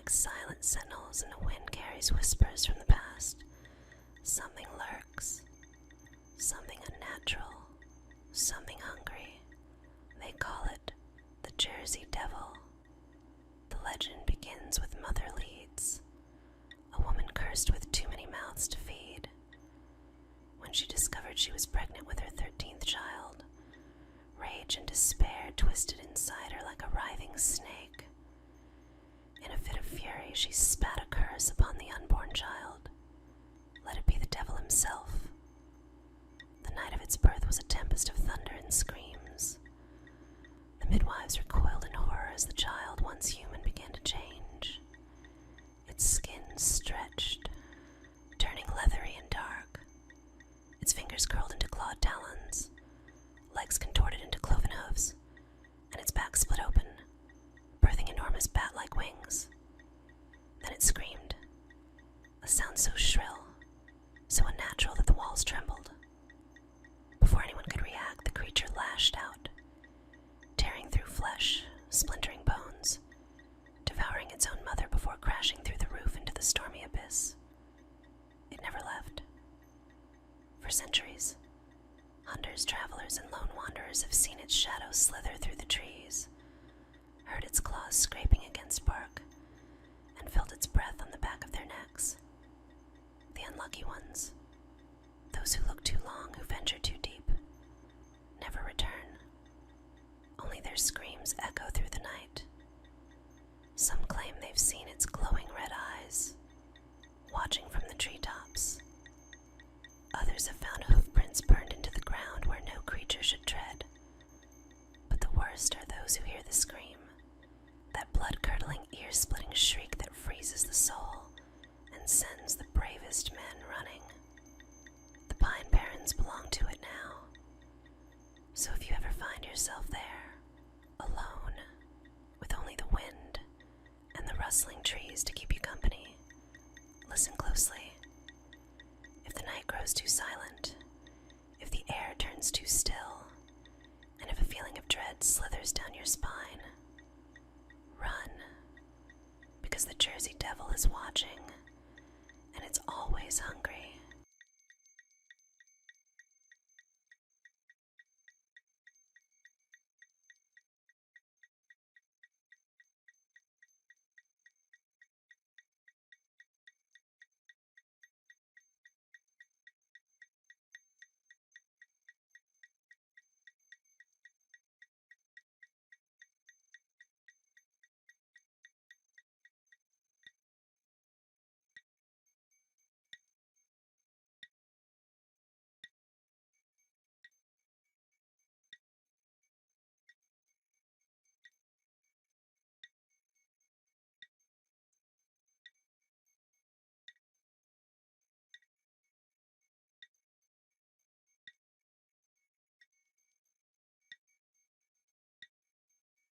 like silent sentinels, and the wind carries whispers from the past. Something lurks, something unnatural, something hungry. They call it the Jersey Devil. The legend begins with Mother Leeds, a woman cursed with too many mouths to feed. When she discovered she was pregnant with her 13th child, rage and despair twisted inside her like a writhing snake. In a fit of fury, she spat a curse upon the unborn child. Let it be the devil himself. The night of its birth was a tempest of thunder and screams. The midwives recoiled in horror as the child, once human, began to change. Its skin stretched, turning leathery and dark. Its fingers curled into clawed talons, legs contorted into cloven hooves, and its back split open, birthing enormous bat-like wings. Then it screamed, a sound so shrill, so unnatural that the walls trembled. Before anyone could react, the creature lashed out, tearing through flesh, splintering bones, devouring its own mother before crashing through the roof into the stormy abyss. It never left. For centuries, hunters, travelers, and lone wanderers have seen its shadow slither through the trees, heard its claws scraping against bark, and felt its breath on the back of their necks. The unlucky ones, those who look too long, who venture too deep, never return. Only their screams echo through the night. Some claim they've seen its glowing red eyes, watching from the treetops. Others have found hoofprints burned into the ground where no creature should tread. But the worst are those who hear the scream, that blood-curdling, ear-splitting shriek that freezes the soul and sends the bravest men running. The Pine Barrens belong to it now. So if you ever find yourself there, alone, with only the wind and the rustling trees to keep you company, listen closely. If the night grows too silent, if the air turns too still, and if a feeling of dread slithers down your spine, run, because the Jersey Devil is watching, and it's always hungry.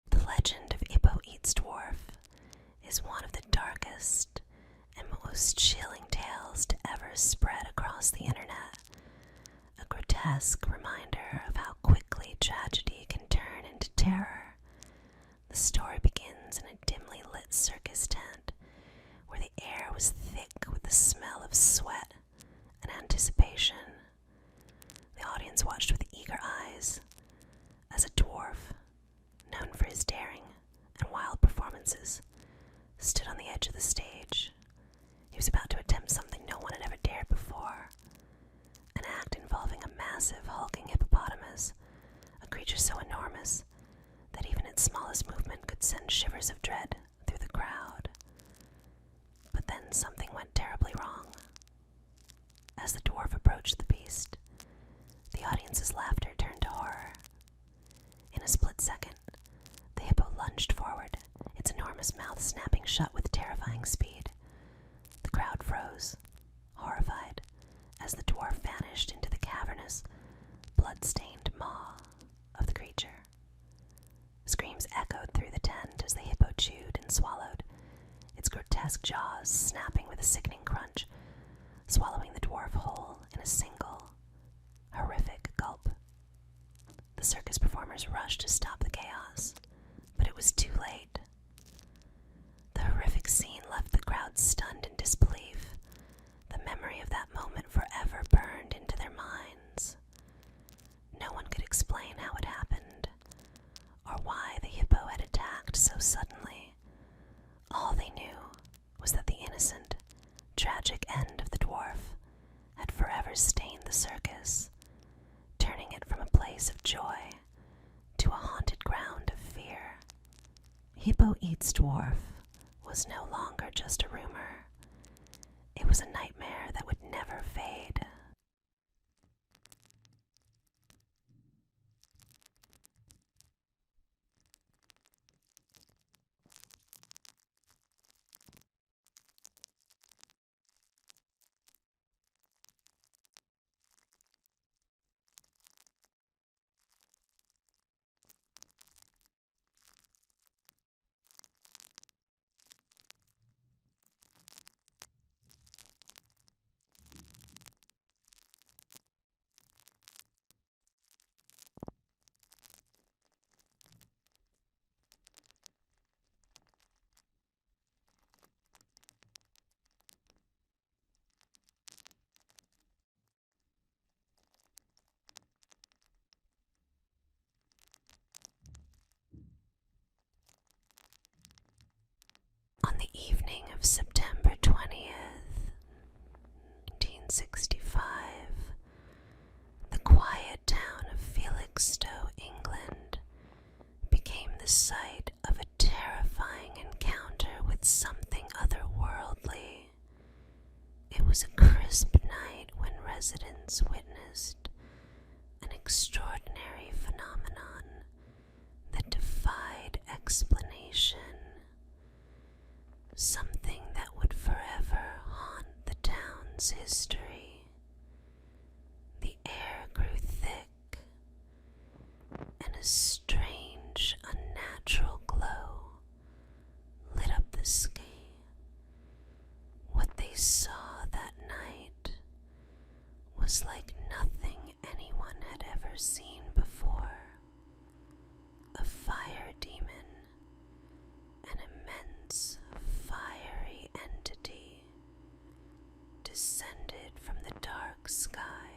The legend of Ippo Eats Dwarf is one of the darkest and most chilling tales to ever spread across the internet. A grotesque reminder of how quickly tragedy can turn into terror. The story begins in a dimly lit circus tent, where the air was thick with the smell of sweat and anticipation. The audience watched with eager eyes as a dwarf, known for his daring and wild performances, stood on the edge of the stage. He was about to attempt something no one had ever dared before, an act involving a massive, hulking hippopotamus, a creature so enormous that even its smallest movement could send shivers of dread through the crowd. But then something went terribly wrong. As the dwarf approached the beast, the audience's laughter turned to horror. In a split second, the hippo lunged forward, its enormous mouth snapping shut with terrifying speed. The crowd froze, horrified, as the dwarf vanished into the cavernous, blood-stained maw of the creature. Screams echoed through the tent as the hippo chewed and swallowed, its grotesque jaws snapping with a sickening crunch, swallowing the dwarf whole in a single, horrific gulp. The circus performers rushed to stop the chaos, but it was too late. The horrific horrific scene left the crowd stunned in disbelief. The memory of that moment forever burned into their minds. No one could explain how it happened, or why the hippo had attacked so suddenly. All they knew was that the innocent, tragic end of the dwarf had forever stained the circus, turning it from a place of joy to a haunted ground of fear. Hippo Eats Dwarf was no longer just a rumor. It was a nightmare that would never fade. On the evening of September 20th, 1965, the quiet town of Felixstowe, England, became the site of a terrifying encounter with something otherworldly. It was a crisp night when residents witnessed an extraordinary phenomenon that defied explanation. Something that would forever haunt the town's history. The air grew thick, and a strange, unnatural glow lit up the sky. What they saw that night was like nothing anyone had ever seen before. A fire demon, an immense fiery entity, descended from the dark sky.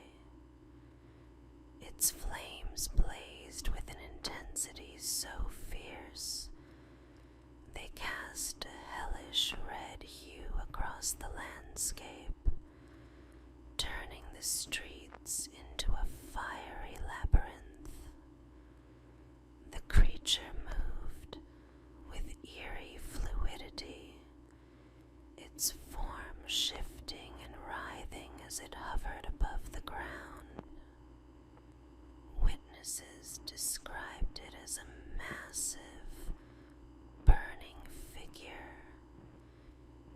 Its flames blazed with an intensity so fierce they cast a hellish red hue across the landscape, turning the streets into a fiery labyrinth. The creature moved with eerie fluidity, its form shifting and writhing as it hovered above the ground. Witnesses described it as a massive, burning figure,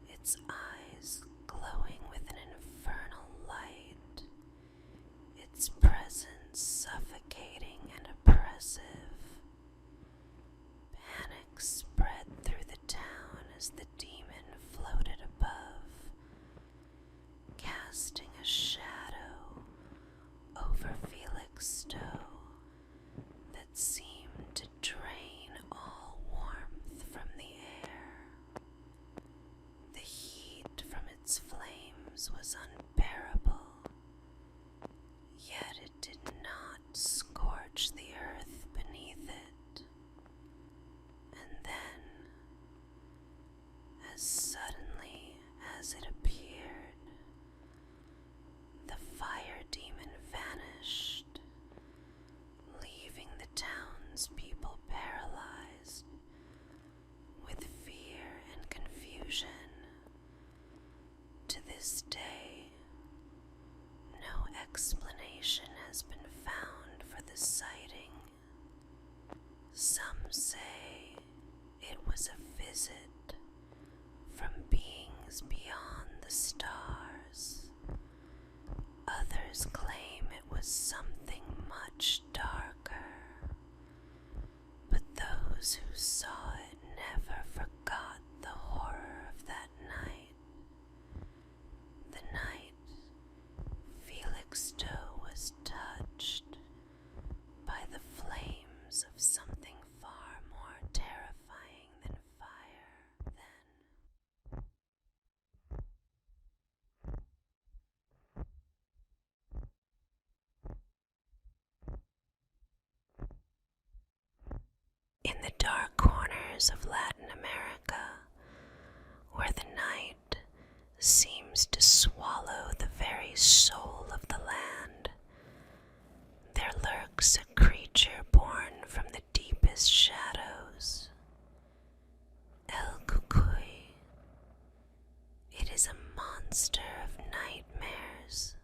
its eyes glowing with an infernal light, its presence suffocating and oppressive. Panic spread through the town as the demon floated above, casting a shadow over Felixstowe that seemed to drain all warmth from the air. The heat from its flames was unbearable, yet it did not scorch the earth beneath it. And then, as suddenly as it appeared, the fire demon vanished, leaving the townspeople paralyzed with fear and confusion. To this day, no explanation has been found for the sighting. Some say it was a visit from beings beyond the stars. Others claim it was something much darker. But those who saw it never forgot the horror of that night. The night Felixstowe was touched by the flames of something far more terrifying than fire. Then In the dark corners of Latin America, where the night seems to swallow the very soul of the land, there lurks a creature born from the deepest shadows. El Cucuy. It is a monster of nightmares,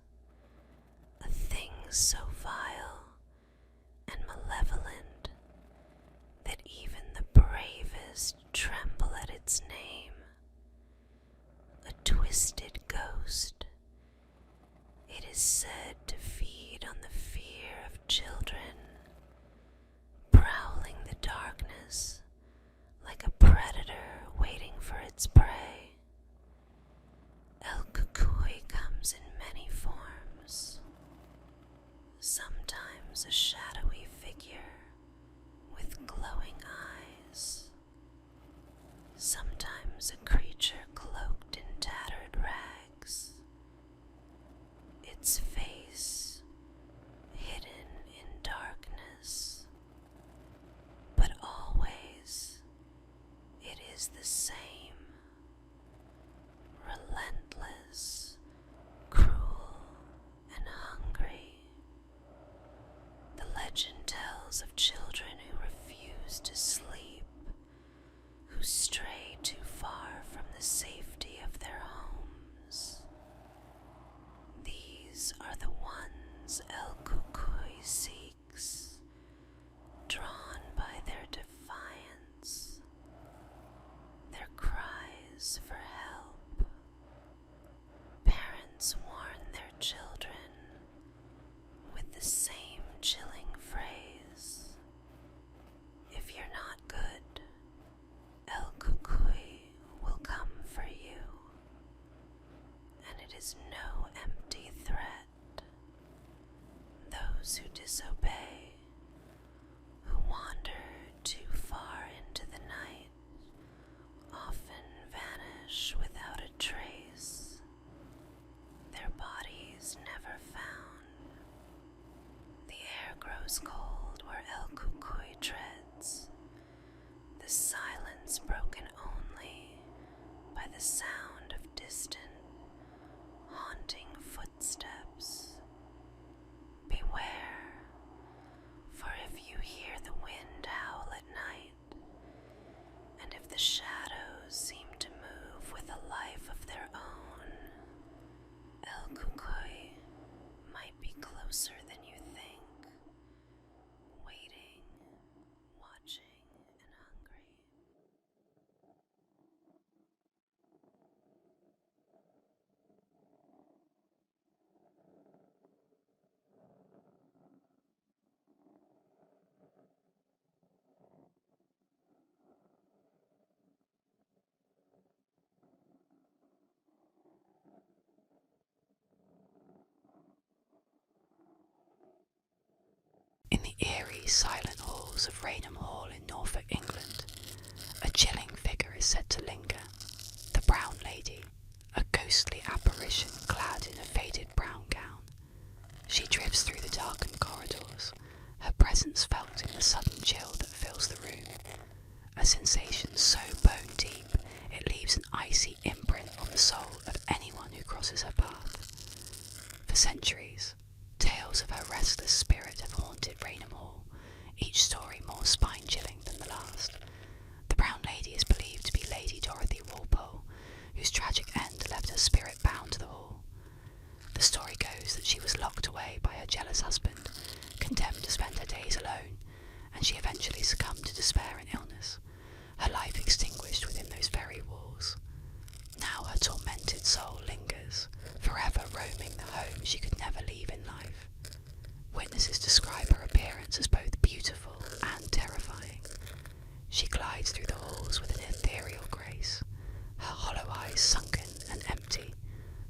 a thing so vile and malevolent that even the bravest tremble at its name. A twisted ghost, it is said to feed on the fear of children, prowling the darkness like a predator waiting for its prey. El Cucuy comes in many forms, sometimes a shadowy figure with glowing eyes, sometimes a creature cloaked in tattered rags, its face hidden in darkness, but always it is the same, relentless, cruel, and hungry. The legend tells of children who refuse to sleep, who stray too far from the safety of their homes. These are the ones El Cucuy seeks, drawn by their defiance, their cries for help. Parents warn their children with the same chilling phrase: if you're not good, El Cucuy will come for you. And it is no empty threat. Those who disobey, who wander too far into the night, often vanish without a trace, their bodies never found. The air grows cold where El Cucuy treads, the silence broken only by the sound of distant, haunting footsteps. Beware, for if you hear the wind howl at night, and if the shadows seem to move with a life of their own, El Cucuy might be closer than you think, waiting, watching, and hungry. In the eerie, silent halls of Raynham Hall in Norfolk, England, a chilling figure is said to linger. The Brown Lady, a ghostly apparition clad in a faded brown gown. She drifts through the darkened corridors, her presence felt in the sudden chill that fills the room, a sensation so bone deep it leaves an icy imprint on the soul of anyone who crosses her path. For centuries, tales of her restless spirit have haunted Raynham Hall, each story more spine-chilling than the last. The Brown Lady is believed to be Lady Dorothy Walpole, whose tragic end left her spirit bound to the hall. The story goes that she was locked away by her jealous husband, condemned to spend her days alone, and she eventually succumbed to despair and illness, her life extinguished within those very walls. Now her tormented soul lingers, forever roaming the home she could never leave in life. Witnesses describe her appearance as both beautiful and terrifying. She glides through the halls with an ethereal grace, her hollow eyes sunken and empty,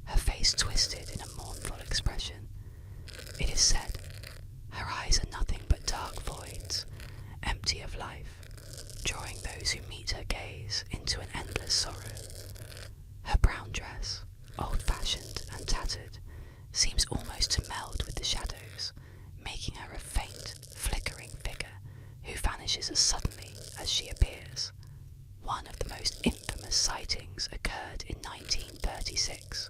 her face twisted in a mournful expression. It is said, her eyes are nothing but dark voids, empty of life, drawing those who meet her gaze into an endless sorrow. Her brown dress, old-fashioned and tattered, seems almost to meld with the shadows, making her a faint, flickering figure who vanishes as suddenly as she appears. One of the most infamous sightings occurred in 1936,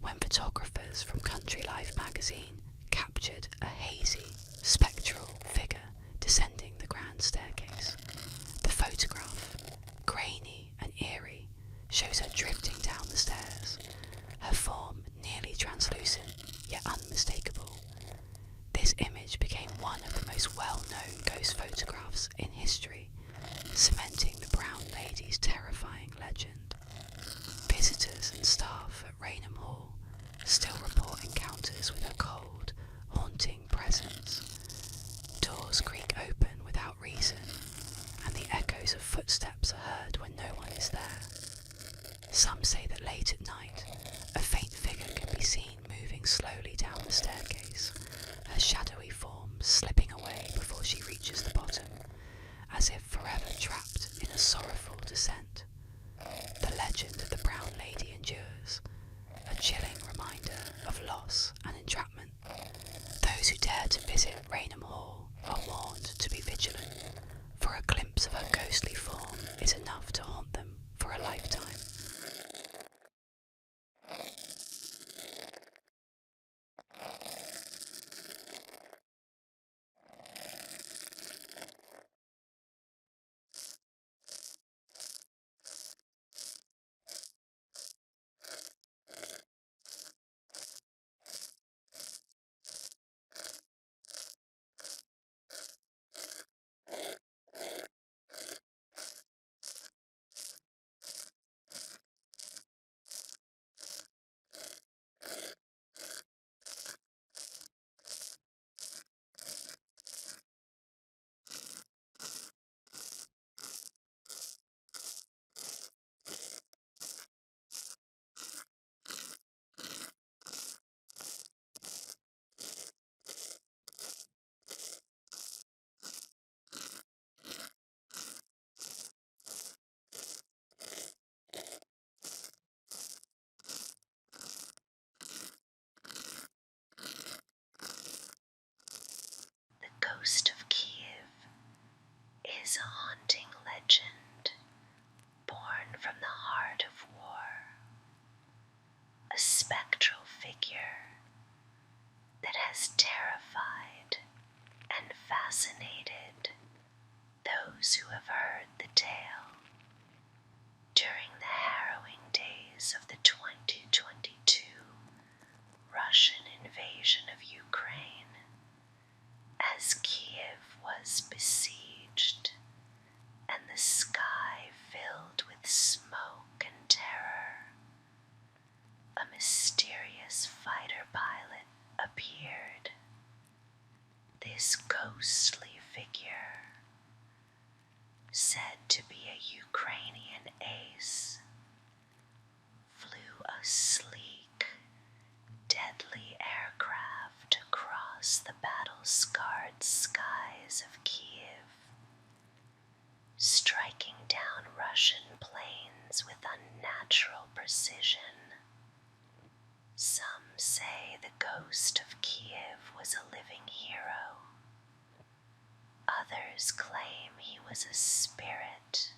when photographers from Country Life magazine captured a hazy, spectral figure descending the grand staircase. The photograph, grainy and eerie, shows her drifting down the stairs, her form nearly translucent yet unmistakable. This image became one of the most well-known ghost photographs in history, cementing the Brown Lady's terrifying legend. Visitors and staff at Raynham Hall still report encounters with her cold, haunting presence. Doors creak open without reason, and the echoes of footsteps are heard when no one is there. Some say that late at night, a faint figure can be seen moving slowly down the staircase, her shadowy form slipping away before she reaches the bottom, as if forever trapped in a sorrowful descent. The legend of the Brown Lady endures, a chilling reminder of loss and entrapment. Those who dare to visit Raynham Hall are warned to be vigilant, for a glimpse of her ghostly form is enough to haunt them for a lifetime. The ghost of Kiev is a haunting legend born from the heart of war, a spectral figure that has terrified and fascinated those who have heard the tale. During the harrowing days of the 2022 Russian invasion of Ukraine, as Kiev was besieged and the sky filled with smoke and terror, a mysterious fighter pilot appeared. This ghostly figure, said to be a Ukrainian ace, flew a sleek, deadly aircraft across the battle-scarred skies of Kiev, striking down Russian planes with unnatural precision. Some say the ghost of Kiev was a living hero. Others claim he was a spirit,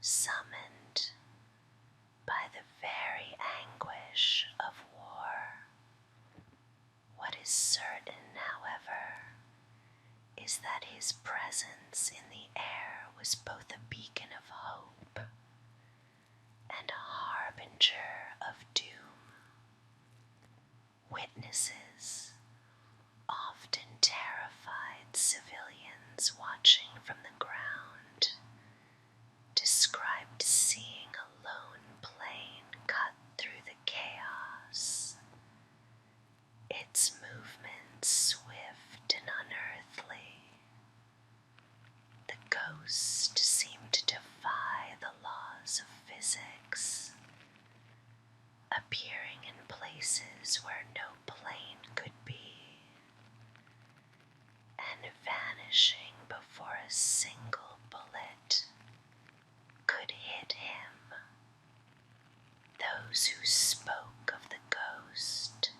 summoned by the very anguish of war. What is certain, however, is that his presence in the air was both a beacon of hope and a harbinger of doom. Witnesses, often terrified civilians watching from the ground, described seeing a lone plane cut through the chaos, its movements swift and unearthly. The ghost seemed to defy the laws of physics, appearing in places where no plane could be, and vanishing before a single bullet could hit him. Those who spoke of the ghost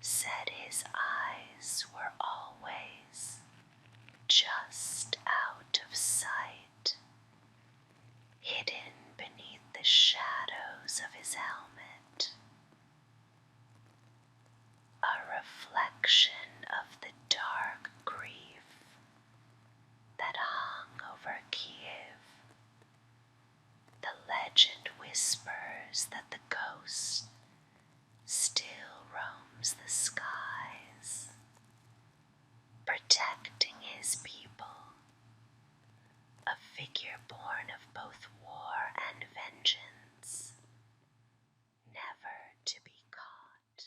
said his eyes were always just out of sight, hidden beneath the shadows of his helmet, a reflection of the dark grief that hung over Kiev. The legend whispers that the ghost still roams the skies, protecting his people, a figure born of both war and vengeance, never to be caught.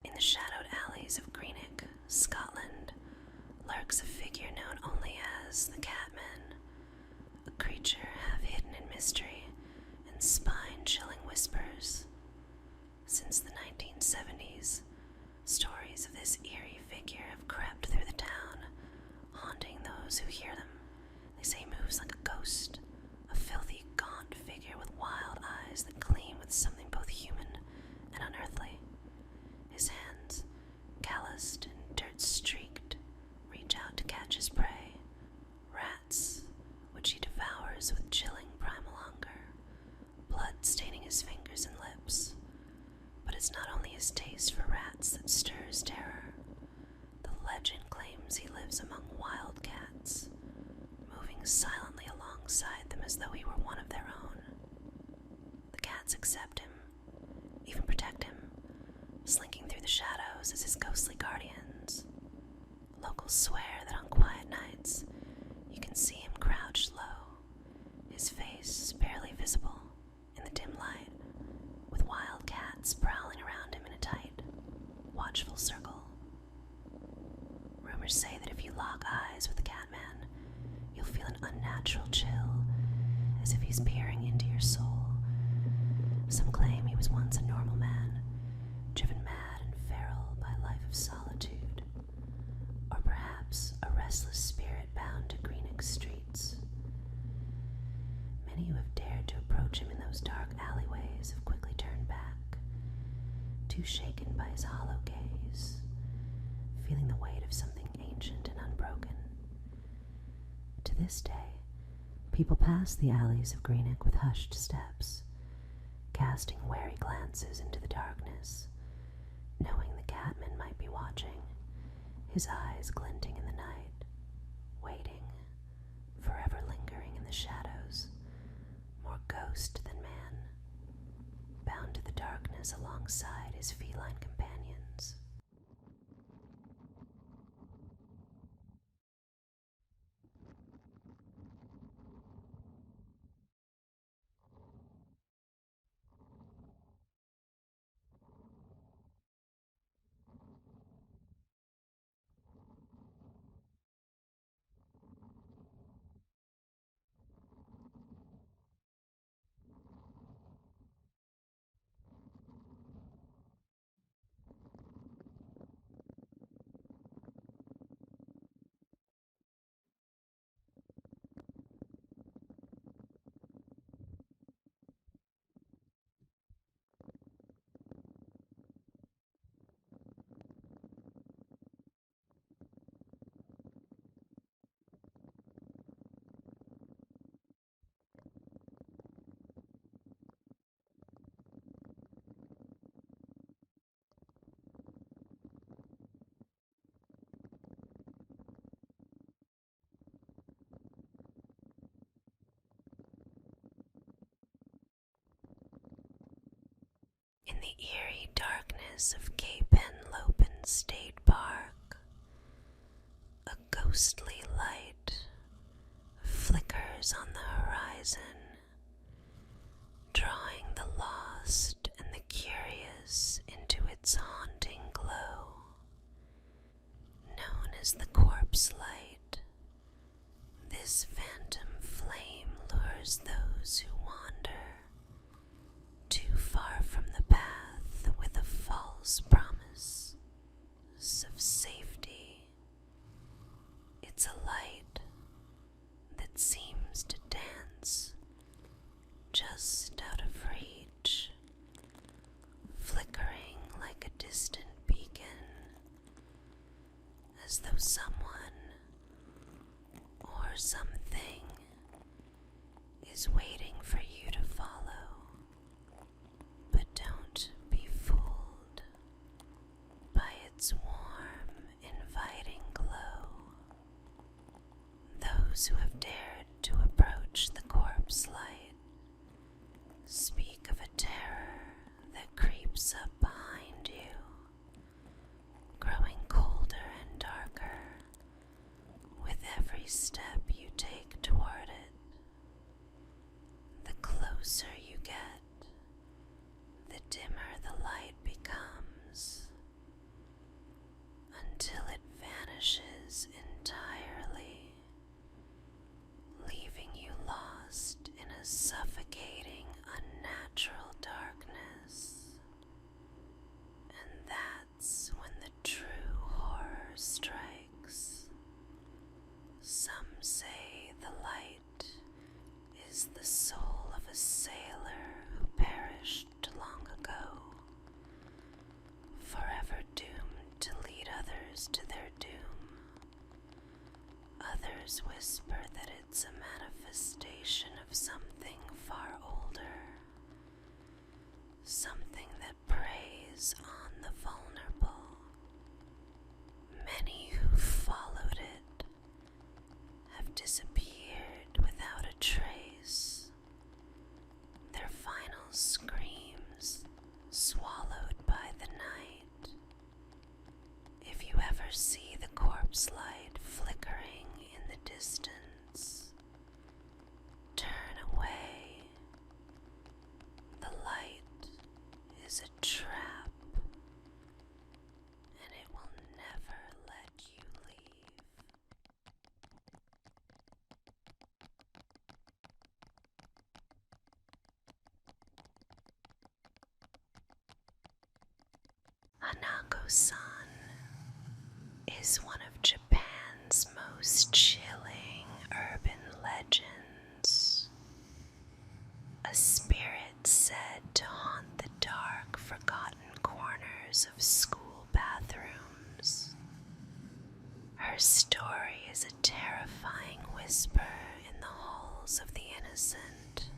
In the shadowed alleys of Greenock, Scotland, lurks a figure known only as the Catman, a creature half hidden in mystery and spine-chilling whispers. Since the 1970s, stories of this eerie figure have crept through the town, haunting those who hear them. They say he moves like a ghost, a filthy, gaunt figure with wild eyes that gleam with something both human and unearthly. His hands, calloused and dirt-streaked, reach out to catch his prey, rats, which he devours with chilling primal hunger, blood staining his fingers and lips. But it's not only his taste for rats that stirs terror. The legend claims he lives among wild cats, moving silently alongside them as though he were one of their own. The cats accept him, even protect him, slinking through the shadows as his ghostly guardians. Locals swear that on quiet nights, you can see him crouched low, his face barely visible in the dim light, with wild cats prowling around him in a tight, watchful circle. Rumors say that if you lock eyes with the Catman, you'll feel an unnatural chill, as if he's peering into your soul. Some claim he was once a normal man, driven mad and feral by a life of solitude, or perhaps a restless spirit bound to Greenock streets. Many who have dared to approach him in those dark alleyways have quickly turned back, too shaken by his hollow gaze, feeling the weight of something ancient and unbroken. To this day, people pass the alleys of Greenock with hushed steps, casting wary glances into the darkness, knowing the Catman might be watching, his eyes glinting in the night, waiting, forever lingering in the shadows, more ghost than man, bound to the darkness alongside his feline companions. In the eerie darkness of Cape Henlopen State Park, a ghostly light flickers on the horizon, drawing the lost and the curious into its haunting glow. Known as the corpse light, this phantom flame lures those who wander false promise of safety. It's a light that seems to dance just out of reach, flickering like a distant beacon, as though someone or something is waiting for you to follow. But don't be fooled by its warm, inviting glow. Those who have dared to approach the corpse light speak of a terror that creeps up behind you, growing colder and darker with every step you take toward it. The closer you get, the dimmer the light becomes, until it vanishes entirely, leaving you lost in a suffocating, unnatural darkness. And that's when the true horror strikes. Some say the light is the soul of a sailor who perished long ago, forever doomed to lead others to their doom. Others whisper that it's a manifestation of something far older, something that preys on the vulnerable. Many who followed it have disappeared without a trace, their final screams swallowed by the night. If you ever see the corpse light flickering in the distance, turn away. The light is a trap, and it will never let you leave. Hanako-san is one of Japan's most chilling urban legends. A spirit said to haunt the dark, forgotten corners of school bathrooms. Her story is a terrifying whisper in the halls of the innocent,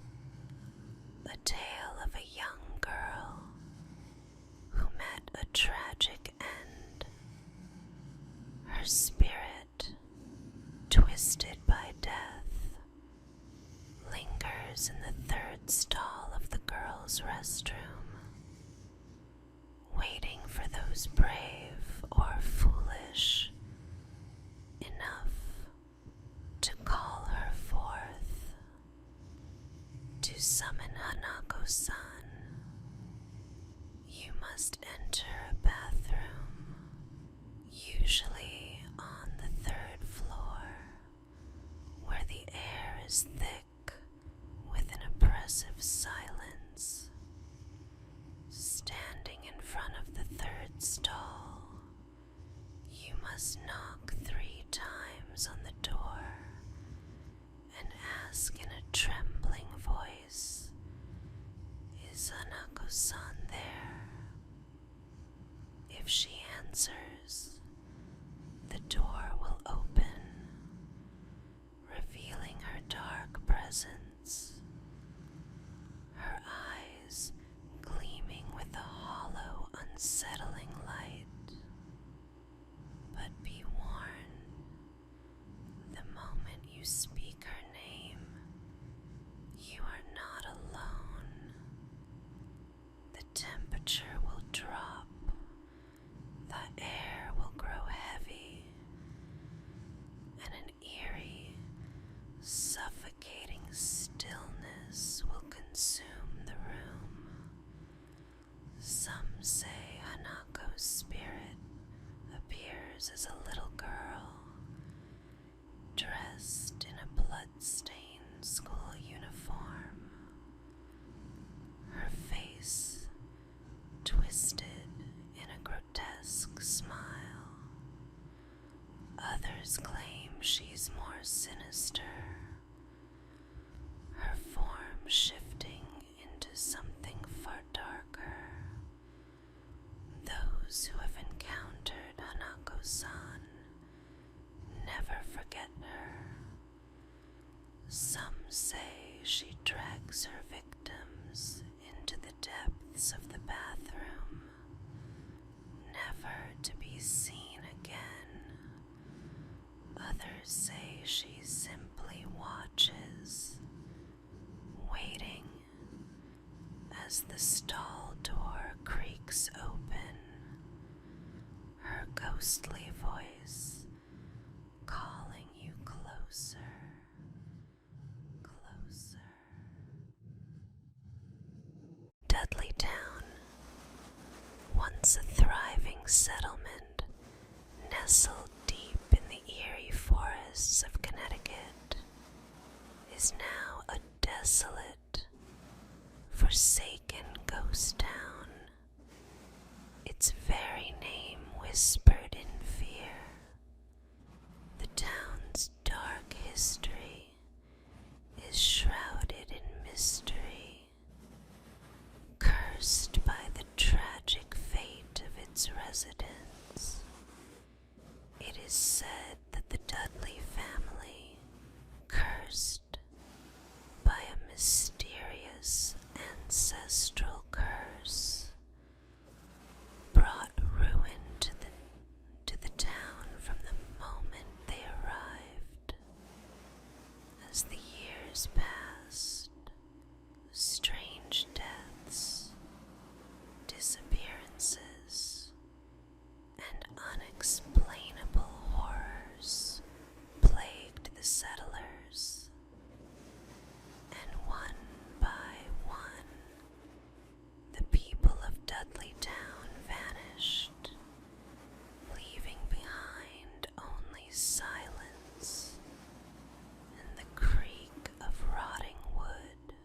a tale of a young girl who met a tragic end. Her spirit, twisted by death, lingers in the third stall of the girls' restroom, waiting for those brave or foolish enough to call her forth. To summon Hanako-san, you must enter a bathroom, usually on the third floor, where the air is thick with an oppressive silence. Standing in front of the third stall, you must knock 3 times on the door and ask in a trembling voice, "Is Hanako-san there?" If she answers, the door will open, revealing her dark presence, her eyes gleaming with a hollow, unsettling light. But be warned, the moment you speak her name, you are not alone. The temperature will drop, the air will grow heavy, shifting into something far darker. Those who have encountered Hanako-san never forget her. Some say she drags her victims into the depths of the bathroom, never to be seen again. Others say she simply watches, waiting as the stall door creaks open, her ghostly voice calling you closer, closer. Dudleytown, once a thriving settlement nestled deep in the eerie forests of Connecticut, is now a desolate, forsaken ghost town, its very name whispered in fear. The town's dark history is shrouded in mystery, cursed by the tragic fate of its residents. It is said that the Dudley family, cursed by a mysterious ancestral curse, brought ruin to the town from the moment they arrived. As the years passed, strange deaths, disappearances, and unexplainable horrors plagued the settlers, and one by one, the people of Dudleytown vanished, leaving behind only silence and the creak of rotting wood.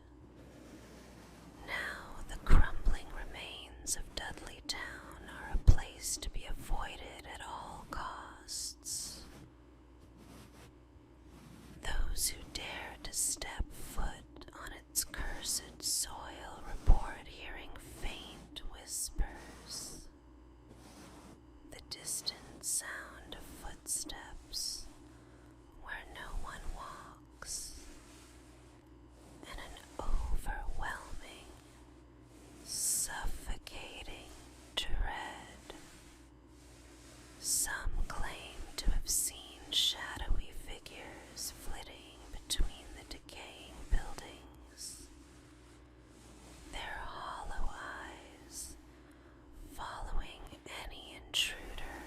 Now the crumbling remains of Dudleytown are a place to be avoided at all costs. Those who dare to step foot on its cursed soil report hearing faint whispers, the distant sound of footsteps where no one walks, and an overwhelming, suffocating dread. Some claim to have seen shadowy figures flitting between the decaying buildings, their hollow eyes following any intruder.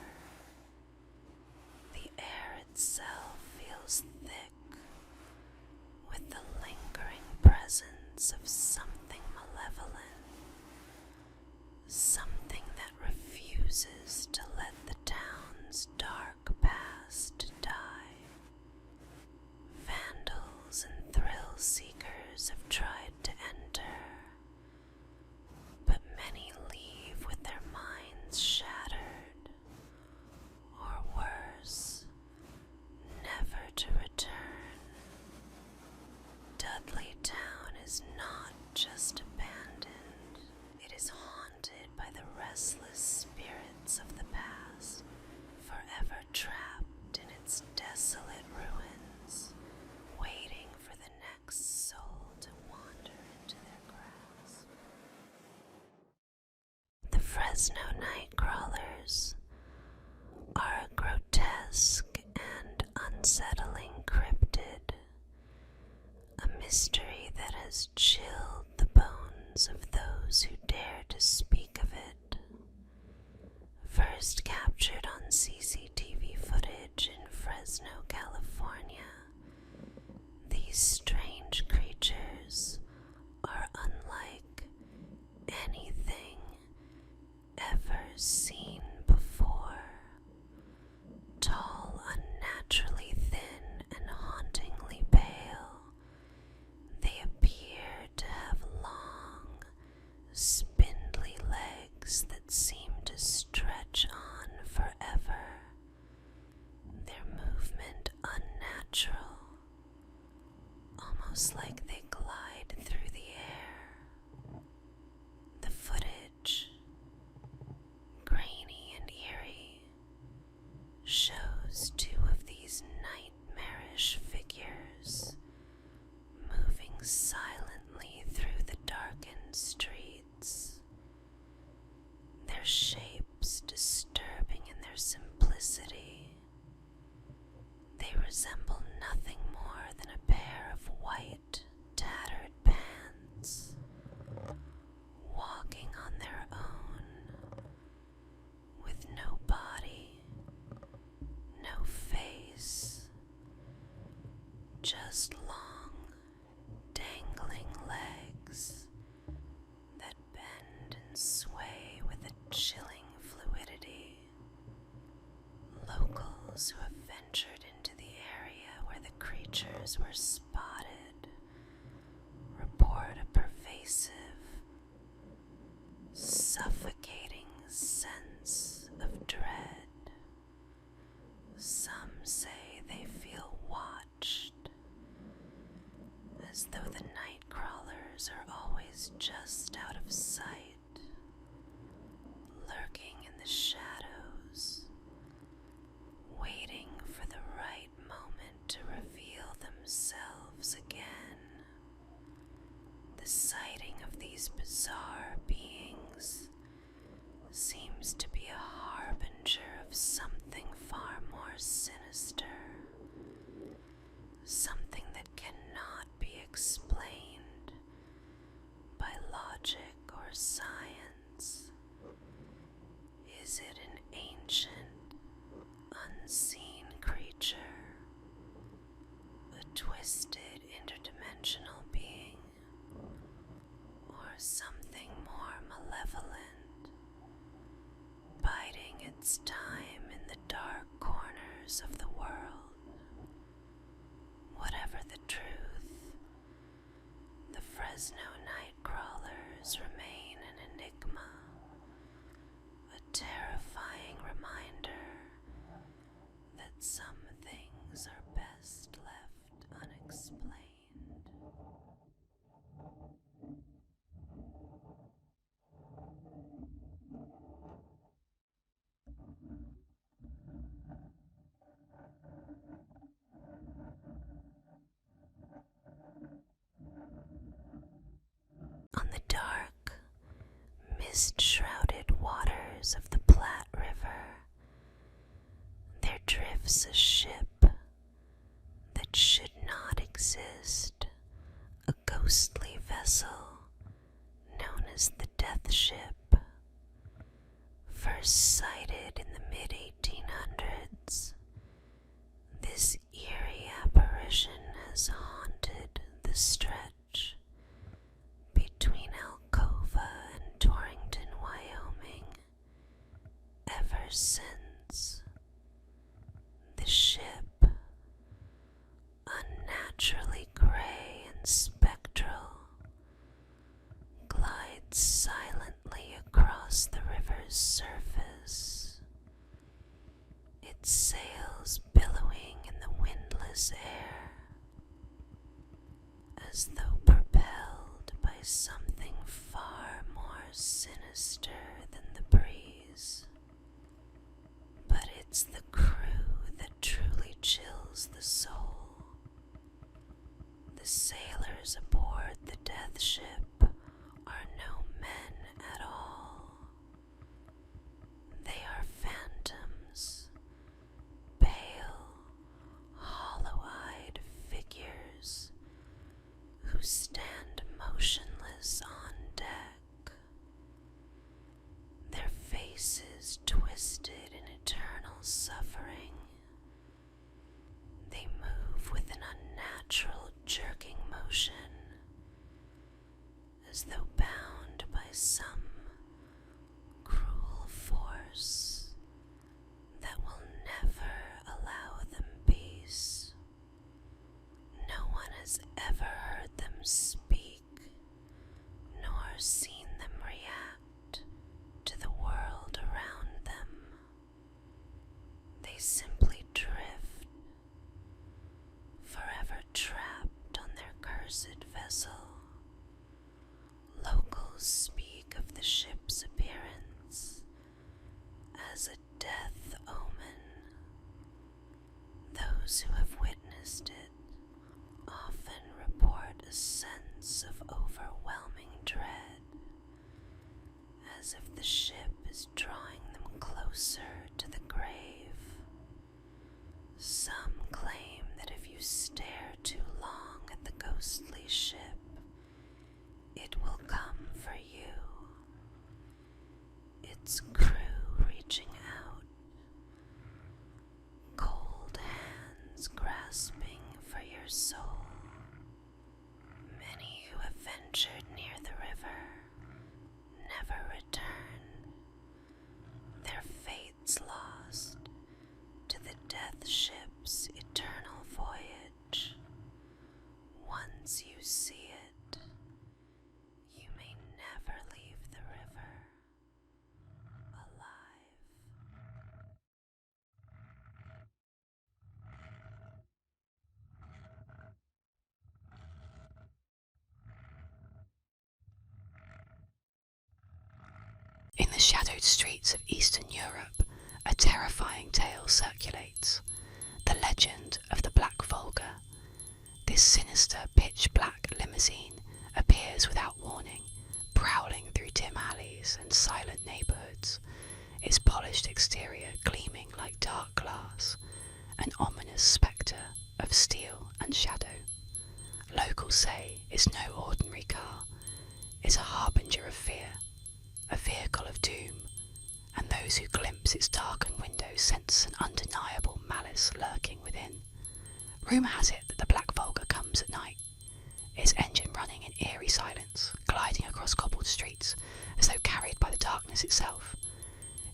The air itself feels thick with the lingering presence of something malevolent, something that refuses to let the town's dark past die. Vandals and thrill seekers have tried to enter, but many leave with their minds shattered, or worse, never to return. Dudleytown is not just abandoned, it is haunted by the restless spirits of the past, forever trapped in its desolate ruins, waiting for the next soul to wander into their grasp. The Fresno night crawlers are a grotesque and unsettling cryptid, a mystery that has chilled the bones of those who dare to speak of it. First captured on CCTV footage in Fresno, California, these strange creatures are unlike anything ever seen before. Tall, unnaturally thin, and hauntingly pale, they appear to have long, spindly legs that seem to stretch on forever, their movement unnatural, almost like they glide through spotted report a pervasive, suffocating sense of dread. Some say they feel watched, as though the night crawlers are always just out of sight, lurking in the shadows, waiting for the right moment to reveal themselves again. The sighting of these bizarre beings seems to be a harbinger of something far more sinister, something that cannot be explained by logic or science. Is it an ancient, unseen creature, a twisted interdimensional being, or something more malevolent, biding its time in the dark corners of the world? Whatever the truth, the Fresno night crawlers remain an enigma, a terrifying reminder that some things are best left unexplained. On the dark, mist-shrouded waters of the Platte River, there drifts a ship that should not exist, a ghostly vessel known as the Death Ship. First sighted in the mid-1800s, this eerie apparition has haunted the stretch between Alcova and Torrington, Wyoming, ever since. The ship, unnaturally gray and spectral, glides silently across the river's surface, its sails billowing in the windless air, as though propelled by something far more sinister than the breeze. But it's the crew that truly chills the soul. The sailors aboard the Death Ship are no men at all. They are phantoms, pale, hollow-eyed figures who stand motionless on deck, their faces twisted in eternal suffering. They move with an unnatural jerking motion, as though bound by some cruel force that will never allow them peace. No one has ever heard them speak, nor seen them react to the world around them. They simply drift, forever trapped on their cursed vessel. Locals speak of the ship's appearance as a death omen. Those who have witnessed it often report a sense of overwhelming dread, as if the ship is drawing them closer to the grave. Some claim that if you stare too long at the ghostly ship, it will come for you, its crew reaching out, cold hands grasping for your soul. Many who have ventured near the river never return, their fates lost to the Death Ship's eternal voyage. the shadowed streets of Eastern Europe, a terrifying tale circulates. The legend of the Black Volga. This sinister pitch-black limousine appears without warning, prowling through dim alleys and silent neighbourhoods, its polished exterior gleaming like dark glass, an ominous spectre of steel and shadow. Locals say it's no ordinary car, it's a harbinger of fear, a vehicle of doom, and those who glimpse its darkened windows sense an undeniable malice lurking within. Rumour has it that the Black Volga comes at night, its engine running in eerie silence, gliding across cobbled streets as though carried by the darkness itself.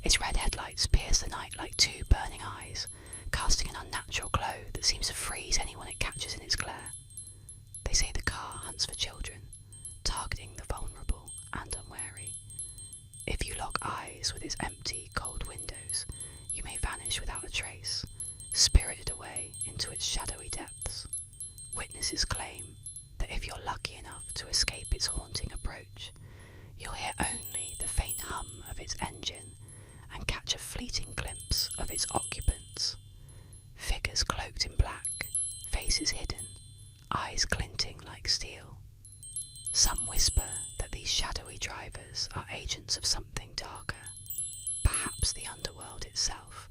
Its red headlights pierce the night like two burning eyes, casting an unnatural glow that seems to freeze anyone it catches in its glare. They say the car hunts for children, targeting the vulnerable and unwary. If you lock eyes with its empty, cold windows, you may vanish without a trace, spirited away into its shadowy depths. Witnesses claim that if you're lucky enough to escape its haunting approach, you'll hear only the faint hum of its engine and catch a fleeting glimpse of its occupants. Figures cloaked in black, faces hidden, eyes glinting like steel. Some whisper that these shadowy drivers are agents of something darker, perhaps the underworld itself,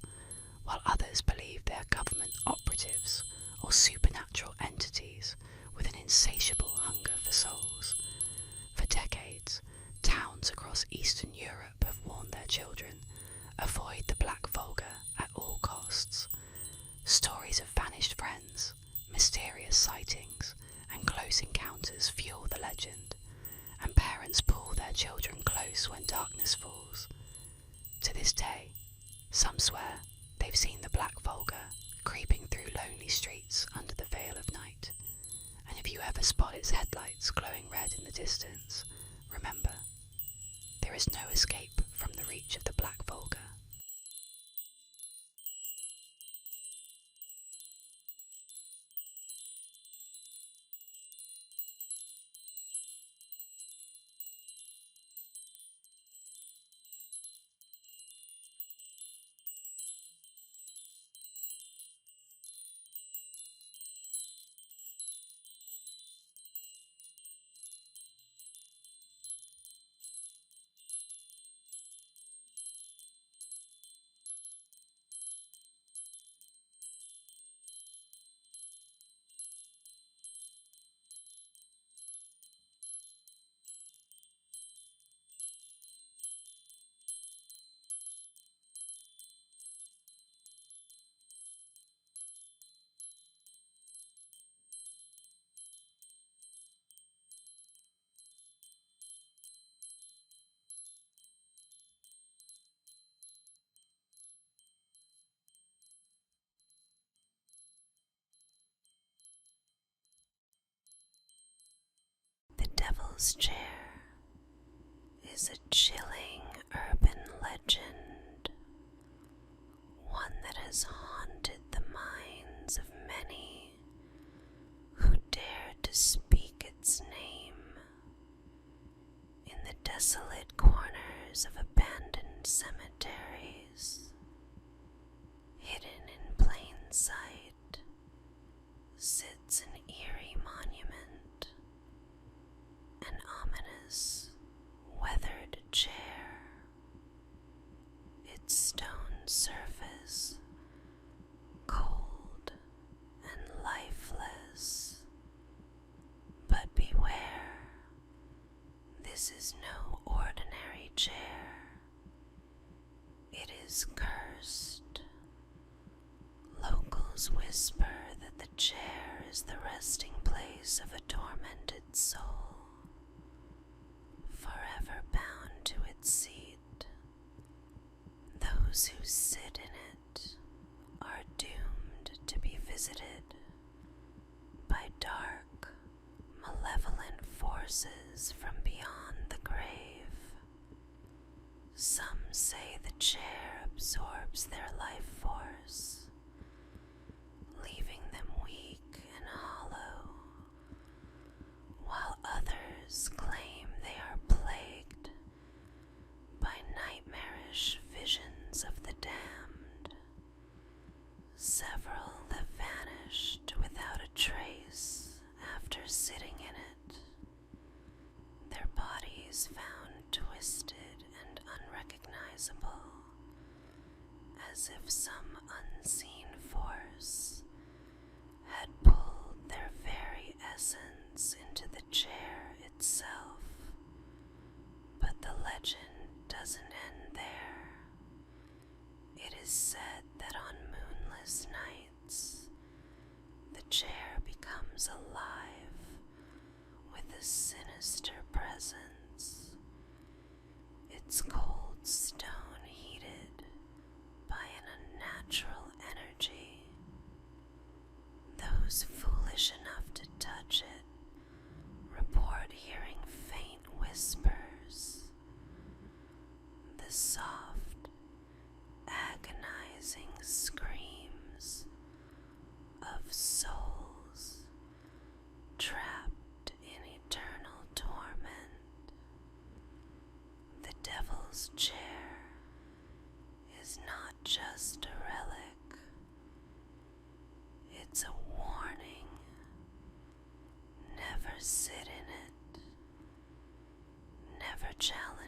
while others believe they are government operatives or supernatural entities with an insatiable hunger for souls. For decades, towns across Eastern Europe have warned their children, avoid the Black Volga at all costs. Stories of vanished friends, mysterious sightings, and close encounters fuel the legend, and parents pull their children close when darkness falls. To this day, some swear they've seen the Black Volga creeping through lonely streets under the veil of night, and if you ever spot its headlights glowing red in the distance, remember, there is no escape from the reach of the Black Volga. The Devil's Chair is a chilling urban legend, one that has haunted the minds of many who dared to speak its name in the desolate corners of abandoned cemeteries. Hidden in plain sight sits an eerie monument, an ominous, weathered chair, its stone surface cold and lifeless. But beware, this is no ordinary chair. It is cursed. Locals whisper that the chair is the resting place of a tormented soul, forever bound to its seat. Those who sit in it are doomed to be visited by dark, malevolent forces from beyond the grave. Some say the chair absorbs their life force, leaving them weak and hollow, while others claim they are plagued by nightmares always found twisted and unrecognizable, as if some unseen force had pulled their very essence into the chair itself. But the legend doesn't end there. It is said that on moonless nights, the chair becomes alive with a sinister presence, its cold stone heated by an unnatural energy. Those foolish enough to touch it report hearing faint whispers, the soft, agonizing screams of souls trapped in eternal torment. The devil's chair is not just a relic, it's a warning. Never sit in it, never challenge